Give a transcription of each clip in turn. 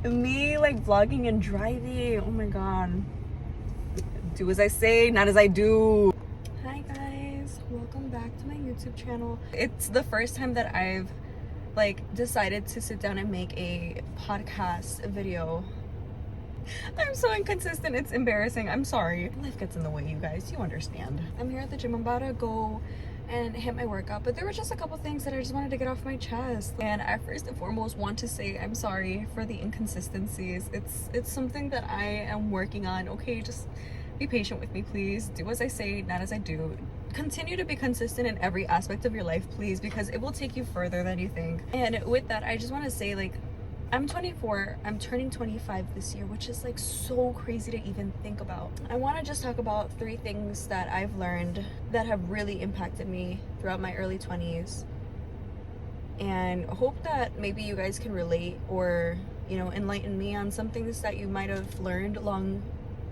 Me like vlogging and driving. Oh my god. Do as I say, not as I do. Hi guys, welcome back to my YouTube channel. It's the first time that I've like decided to sit down and make a podcast video. I'm so inconsistent, it's embarrassing. I'm sorry. Life gets in the way, you guys. You understand. I'm here at the gym. I'm about to go and hit my workout, but there were just a couple things that I just wanted to get off my chest. And I first and foremost want to say I'm sorry for the inconsistencies. It's something that I am working on. Okay, just be patient with me, please. Do as I say, not as I do. Continue to be consistent in every aspect of your life, please, because it will take you further than you think. And with that, I just want to say, like, I'm 24, I'm turning 25 this year, which is like so crazy to even think about. I want to just talk about 3 things that I've learned that have really impacted me throughout my early 20s, and hope that maybe you guys can relate or, you know, enlighten me on some things that you might have learned along,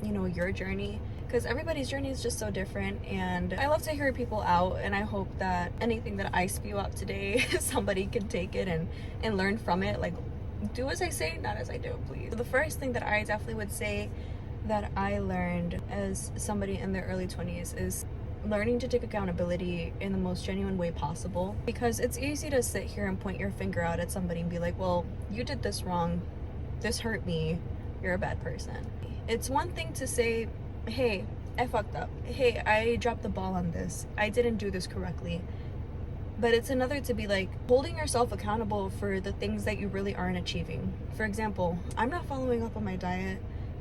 you know, your journey, because everybody's journey is just so different. And I love to hear people out, and I hope that anything that I spew out today somebody can take it and learn from it. Like, do as I say, not as I do, please. The first thing that I definitely would say that I learned as somebody in their early 20s is learning to take accountability in the most genuine way possible. Because it's easy to sit here and point your finger out at somebody and be like, well, you did this wrong, this hurt me, you're a bad person. It's one thing to say, hey, I fucked up, hey, I dropped the ball on this, I didn't do this correctly. But it's another to be like holding yourself accountable for the things that you really aren't achieving. For example, I'm not following up on my diet.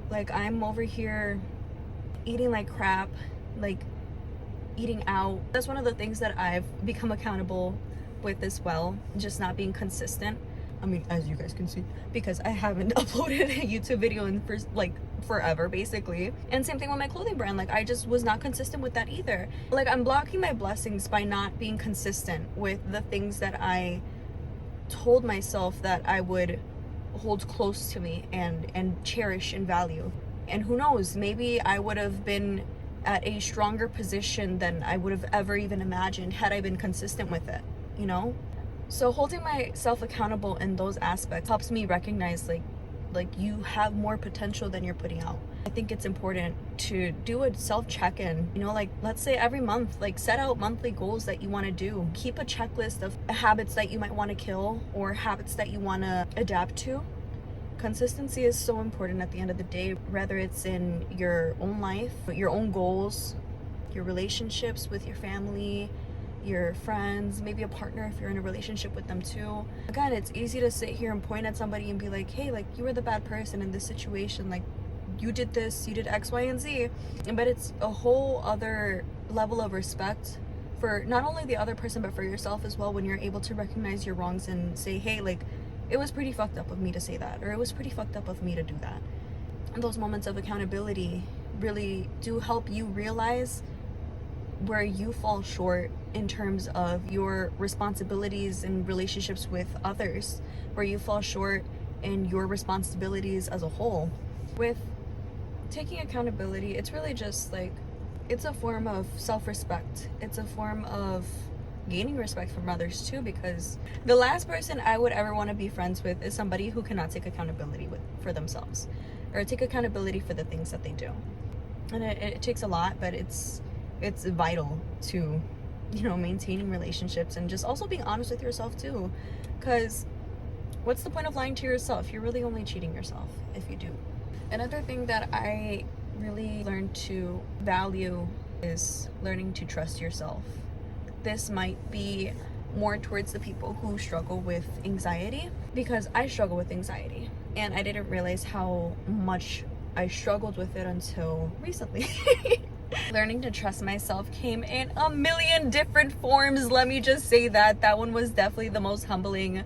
Like, I'm over here eating like crap, like eating out. That's one of the things that I've become accountable with as well, just not being consistent. I mean, as you guys can see, because I haven't uploaded a YouTube video in forever, basically. And same thing with my clothing brand. Like, I just was not consistent with that either. Like, I'm blocking my blessings by not being consistent with the things that I told myself that I would hold close to me and cherish and value. And who knows, maybe I would have been at a stronger position than I would have ever even imagined had I been consistent with it, you know? So holding myself accountable in those aspects helps me recognize like you have more potential than you're putting out. I think it's important to do a self check-in, you know, like let's say every month, like set out monthly goals that you want to do. Keep a checklist of habits that you might want to kill or habits that you want to adapt to. Consistency is so important at the end of the day, whether it's in your own life, your own goals, your relationships with your family, your friends, maybe a partner if you're in a relationship with them too. Again, it's easy to sit here and point at somebody and be like, hey, like, you were the bad person in this situation, like you did this, you did X, Y, and Z. But it's a whole other level of respect for not only the other person but for yourself as well, when you're able to recognize your wrongs and say, hey, like, it was pretty fucked up of me to say that, or it was pretty fucked up of me to do that. And those moments of accountability really do help you realize where you fall short in terms of your responsibilities and relationships with others, where you fall short in your responsibilities as a whole. With taking accountability, it's really just like, it's a form of self-respect. It's a form of gaining respect from others too, because the last person I would ever want to be friends with is somebody who cannot take accountability for themselves or take accountability for the things that they do. And it takes a lot, but it's vital to, you know, maintaining relationships and just also being honest with yourself too, because what's the point of lying to yourself? You're really only cheating yourself if you do. Another thing that I really learned to value is learning to trust yourself. This might be more towards the people who struggle with anxiety, because I struggle with anxiety and I didn't realize how much I struggled with it until recently. Learning to trust myself came in a million different forms. Let me just say that one was definitely the most humbling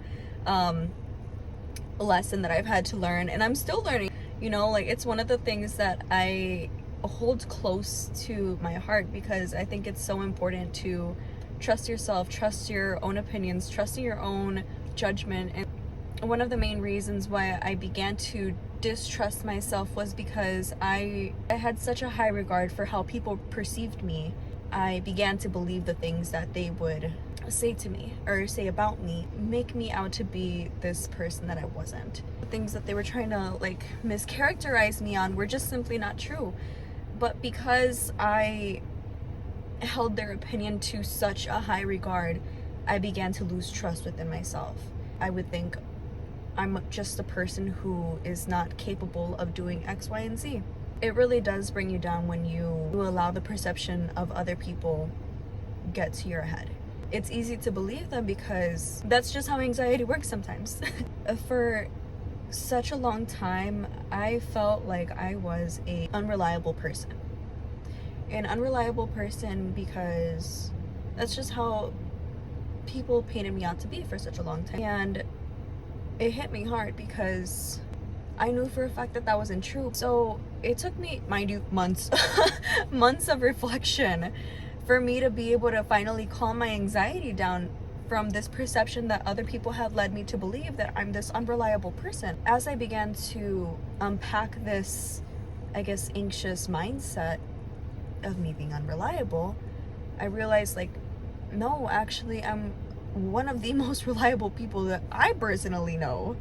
lesson that I've had to learn, and I'm still learning. You know, like, it's one of the things that I hold close to my heart, because I think it's so important to trust yourself, trust your own opinions, trusting your own judgment. And one of the main reasons why I began to distrust myself was because I had such a high regard for how people perceived me I began to believe the things that they would say to me or say about me, make me out to be this person that I wasn't. The things that they were trying to like mischaracterize me on were just simply not true. But because I held their opinion to such a high regard, I began to lose trust within myself. I would think I'm just a person who is not capable of doing X, Y, and Z. It really does bring you down when you allow the perception of other people get to your head. It's easy to believe them because that's just how anxiety works sometimes. For such a long time, I felt like I was an unreliable person. An unreliable person because that's just how people painted me out to be for such a long time. And it hit me hard because I knew for a fact that that wasn't true. So it took me, mind you, months, months of reflection for me to be able to finally calm my anxiety down from this perception that other people have led me to believe that I'm this unreliable person. As I began to unpack this, I guess, anxious mindset of me being unreliable, I realized like, no, actually I'm one of the most reliable people that I personally know.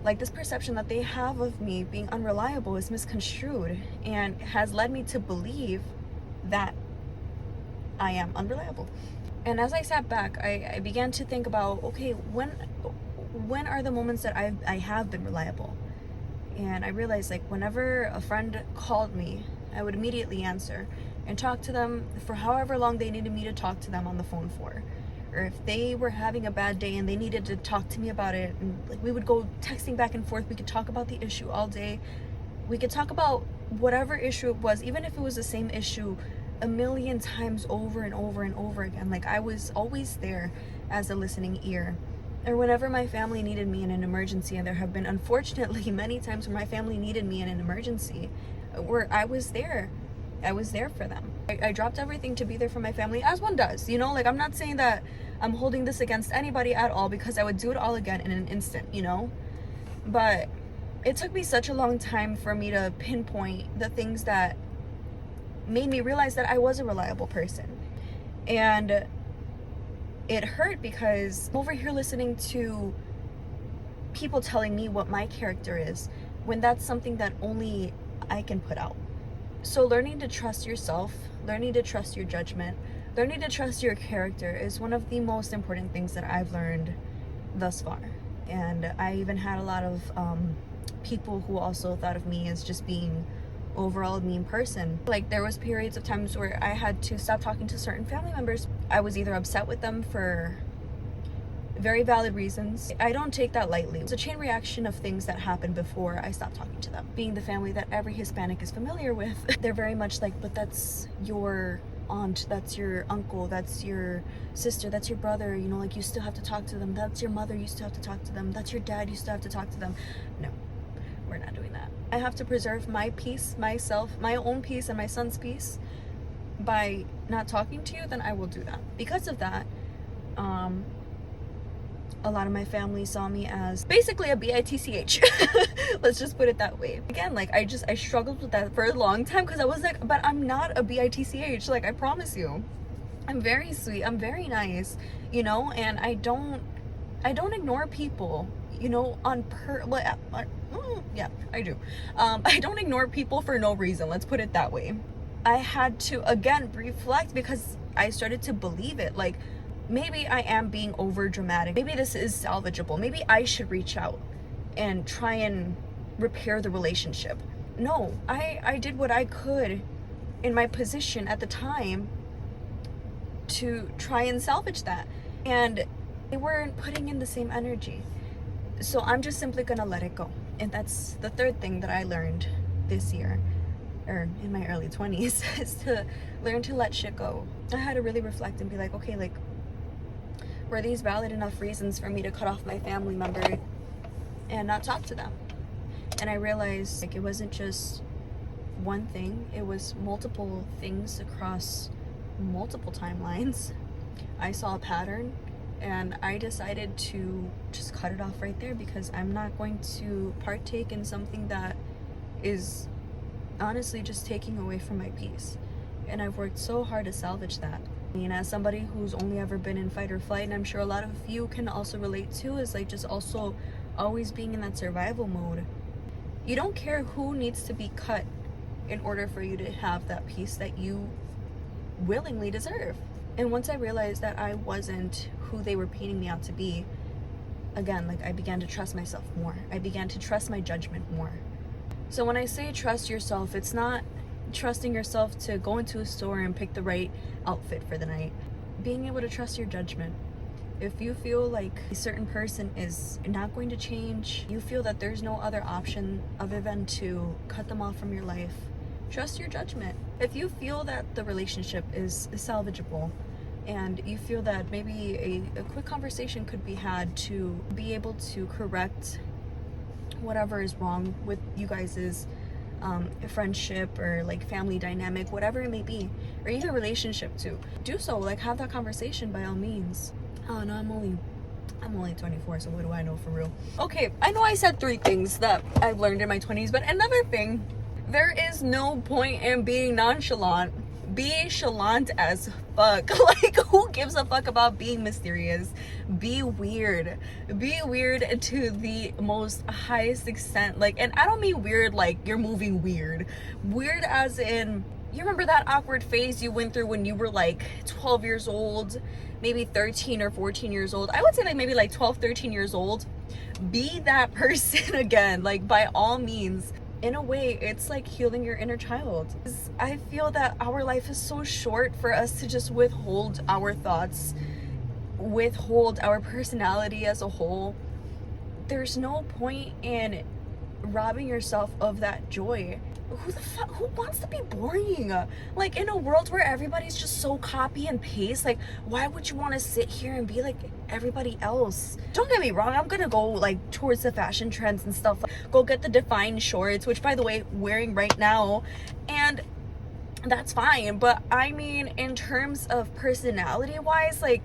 Like, this perception that they have of me being unreliable is misconstrued and has led me to believe that I am unreliable. And as I sat back, I began to think about, okay, when are the moments that I have been reliable? And I realized, like, whenever a friend called me, I would immediately answer and talk to them for however long they needed me to talk to them on the phone for. Or if they were having a bad day and they needed to talk to me about it, and like we would go texting back and forth, we could talk about the issue all day. We could talk about whatever issue it was, even if it was the same issue a million times over and over and over again. Like, I was always there as a listening ear. Or whenever my family needed me in an emergency, and there have been unfortunately many times where my family needed me in an emergency, where I was there for them. I dropped everything to be there for my family, as one does, you know? Like, I'm not saying that I'm holding this against anybody at all, because I would do it all again in an instant, you know? But it took me such a long time for me to pinpoint the things that made me realize that I was a reliable person. And it hurt because I'm over here listening to people telling me what my character is, when that's something that only I can put out. So learning to trust yourself, learning to trust your judgment, learning to trust your character is one of the most important things that I've learned thus far. And I even had a lot of people who also thought of me as just being overall a mean person. Like, there was periods of times where I had to stop talking to certain family members. I was either upset with them for very valid reasons. I don't take that lightly. It's a chain reaction of things that happened before I stopped talking to them. Being the family that every Hispanic is familiar with, they're very much like, but that's your aunt, that's your uncle, that's your sister, that's your brother, you know, like, you still have to talk to them. That's your mother, you still have to talk to them. That's your dad, you still have to talk to them. No, we're not doing that. I have to preserve my peace, myself, my own peace and my son's peace by not talking to you, then I will do that. Because of that, a lot of my family saw me as basically a bitch. Let's just put it that way. Again, like, I struggled with that for a long time, because I was like, but I'm not a bitch. Like, I promise you, I'm very sweet, I'm very nice, you know, and I don't ignore people, you know, yeah, I do. I don't ignore people for no reason. Let's put it that way. I had to, again, reflect, because I started to believe it. Like, maybe I am being over dramatic. Maybe this is salvageable. Maybe I should reach out and try and repair the relationship. No, I did what I could in my position at the time to try and salvage that. And they weren't putting in the same energy. So I'm just simply gonna let it go. And that's the third thing that I learned this year, or in my early 20s, is to learn to let shit go. I had to really reflect and be like, okay, like, were these valid enough reasons for me to cut off my family member and not talk to them? And I realized, like, it wasn't just one thing, it was multiple things across multiple timelines. I saw a pattern, and I decided to just cut it off right there, because I'm not going to partake in something that is honestly just taking away from my peace. And I've worked so hard to salvage that. I mean, as somebody who's only ever been in fight or flight, and I'm sure a lot of you can also relate to, is like just also always being in that survival mode. You don't care who needs to be cut in order for you to have that peace that you willingly deserve. And once I realized that I wasn't who they were painting me out to be, again, like, I began to trust myself more. I began to trust my judgment more. So when I say trust yourself, it's not trusting yourself to go into a store and pick the right outfit for the night. Being able to trust your judgment. If you feel like a certain person is not going to change, you feel that there's no other option other than to cut them off from your life, trust your judgment. If you feel that the relationship is salvageable, and you feel that maybe a quick conversation could be had to be able to correct whatever is wrong with you guys' friendship or like family dynamic, whatever it may be, or even relationship too, do so. Like, have that conversation by all means. Oh no, I'm only 24, so what do I know for real? Okay, I know I said 3 things that I've learned in my 20s, but another thing, there is no point in being nonchalant. Be chalant as fuck. Like, who gives a fuck about being mysterious? Be weird. Be weird to the most highest extent. Like, and I don't mean weird like you're moving weird. Weird as in, you remember that awkward phase you went through when you were like 12 years old, maybe 13 or 14 years old. I would say like maybe like 12, 13 years old. Be that person again, like, by all means. In a way, it's like healing your inner child. I feel that our life is so short for us to just withhold our thoughts, withhold our personality as a whole. There's no point in robbing yourself of that joy. Who wants to be boring? Like, in a world where everybody's just so copy and paste, like, why would you want to sit here and be like everybody else? Don't get me wrong, I'm gonna go like towards the fashion trends and stuff, like, go get the defined shorts, which by the way, wearing right now, and that's fine. But I mean, in terms of personality wise, like,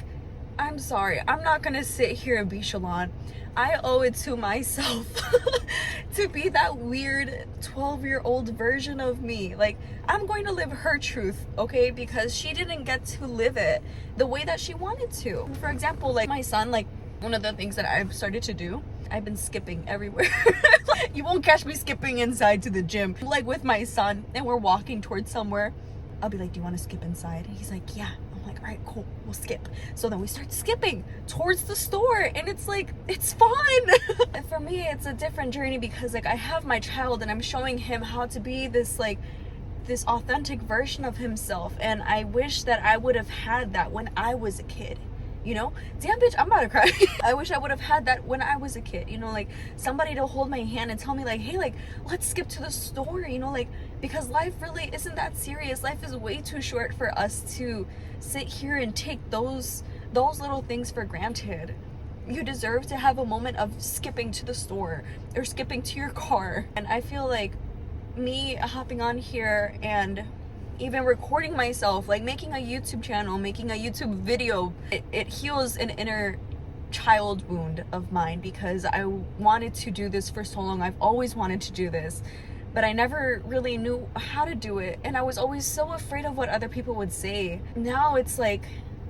I'm sorry, I'm not gonna sit here and be chalant. I owe it to myself to be that weird 12-year-old version of me. Like, I'm going to live her truth, okay? Because she didn't get to live it the way that she wanted to. For example, like my son, like, one of the things that I've started to do, I've been skipping everywhere. You won't catch me skipping inside to the gym. Like, with my son, and we're walking towards somewhere, I'll be like, do you want to skip inside? And he's like, yeah. Like, all right, cool, we'll skip. So then we start skipping towards the store, and it's like, it's fun. For me, it's a different journey because, like, I have my child and I'm showing him how to be this, like, this authentic version of himself. And I wish that I would have had that when I was a kid. You know, damn bitch, I'm about to cry. I wish I would have had that when I was a kid, you know, like somebody to hold my hand and tell me like, hey, like, let's skip to the store, you know, like, because life really isn't that serious. Life is way too short for us to sit here and take those little things for granted. You deserve to have a moment of skipping to the store or skipping to your car. And I feel like me hopping on here and even recording myself, like making a YouTube channel, making a YouTube video, it heals an inner child wound of mine because I wanted to do this for so long. I've always wanted to do this, but I never really knew how to do it. And I was always so afraid of what other people would say. Now it's like,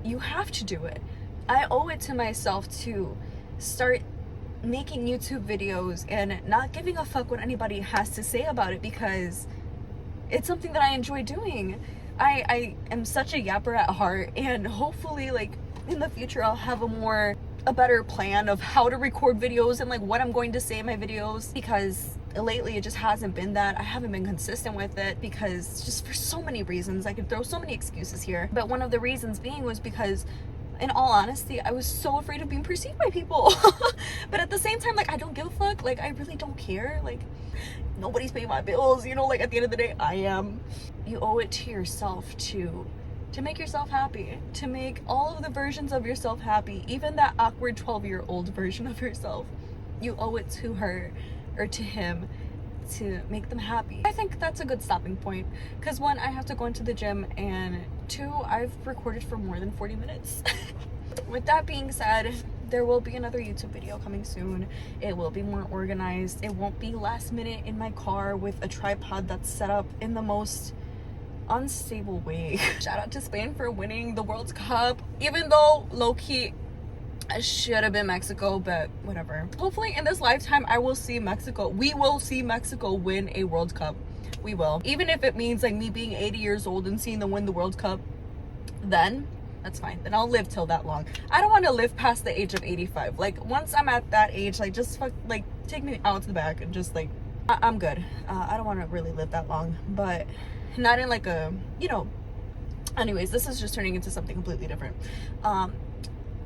you have to do it. I owe it to myself to start making YouTube videos and not giving a fuck what anybody has to say about it because it's something that I enjoy doing. I am such a yapper at heart, and hopefully, like, in the future I'll have a better plan of how to record videos and like what I'm going to say in my videos, because lately it just hasn't been that. I haven't been consistent with it because just for so many reasons. I could throw so many excuses here, but one of the reasons being was because, in all honesty, I was so afraid of being perceived by people. But at the same time, like, I don't give a fuck. Like, I really don't care. Like, nobody's paying my bills, you know, like, at the end of the day, I am. You owe it to yourself to make yourself happy, to make all of the versions of yourself happy, even that awkward 12-year-old version of yourself. You owe it to her or to him to make them happy. I think that's a good stopping point because 1, I have to go into the gym, and 2, I've recorded for more than 40 minutes. With that being said, there will be another YouTube video coming soon. It will be more organized. It won't be last minute in my car with a tripod that's set up in the most unstable way. Shout out to Spain for winning the World Cup, even though low-key I should have been Mexico, but whatever. Hopefully in this lifetime we will see Mexico win a World Cup. We will, even if it means like me being 80 years old and seeing them win the World Cup. Then that's fine, then I'll live till that long. I don't want to live past the age of 85. Like once I'm at that age, like just like take me out to the back and just like I'm good. I don't want to really live that long, but not in like a, you know, anyways, this is just turning into something completely different.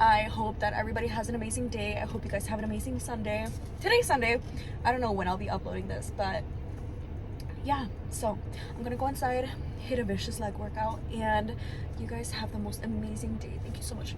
I hope that everybody has an amazing day. I hope you guys have an amazing Sunday. Today's Sunday. I don't know when I'll be uploading this, but yeah, so I'm gonna go inside, hit a vicious leg workout, and you guys have the most amazing day. Thank you so much.